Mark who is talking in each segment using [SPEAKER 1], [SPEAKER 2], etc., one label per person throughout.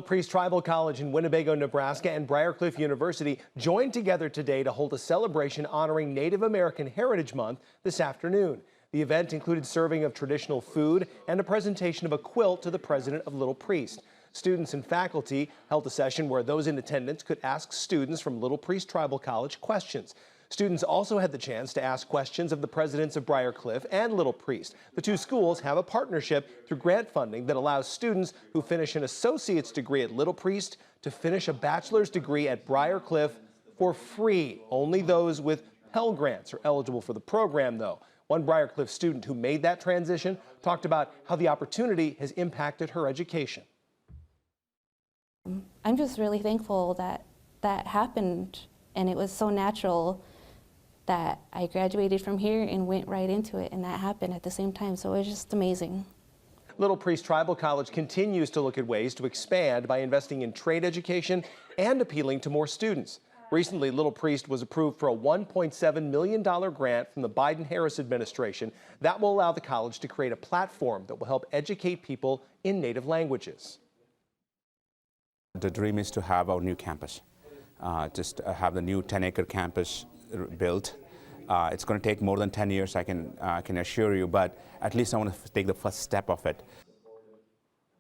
[SPEAKER 1] Priest Tribal College in Winnebago, Nebraska and Briar University joined together today to hold a celebration honoring Native American Heritage Month this afternoon. The event included serving of traditional food and a presentation of a quilt to the president of Little Priest. Students and faculty held a session where those in attendance could ask students from Little Priest Tribal College questions. Students also had the chance to ask questions of the presidents of Briar and Little Priest. The two schools have a partnership through grant funding that allows students who finish an associate's degree at Little Priest to finish a bachelor's degree at Briar for free. Only those with Pell Grants are eligible for the program, though. One Briar student who made that transition talked about how the opportunity has impacted her education.
[SPEAKER 2] I'm just really thankful that that happened, and it was so natural that I graduated from here and went right into it, and that happened at the same time, so it was just amazing.
[SPEAKER 1] Little Priest Tribal College continues to look at ways to expand by investing in trade education and appealing to more students. Recently, Little Priest was approved for a $1.7 million grant from the Biden-Harris administration that will allow the college to create a platform that will help educate people in native languages.
[SPEAKER 3] The dream is to have our new campus, have the new 10-acre campus built. It's going to take more than 10 years, I can assure you, but at least I want to take the first step of it.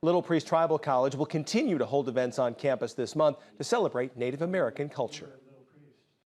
[SPEAKER 1] Little Priest Tribal College will continue to hold events on campus this month to celebrate Native American culture.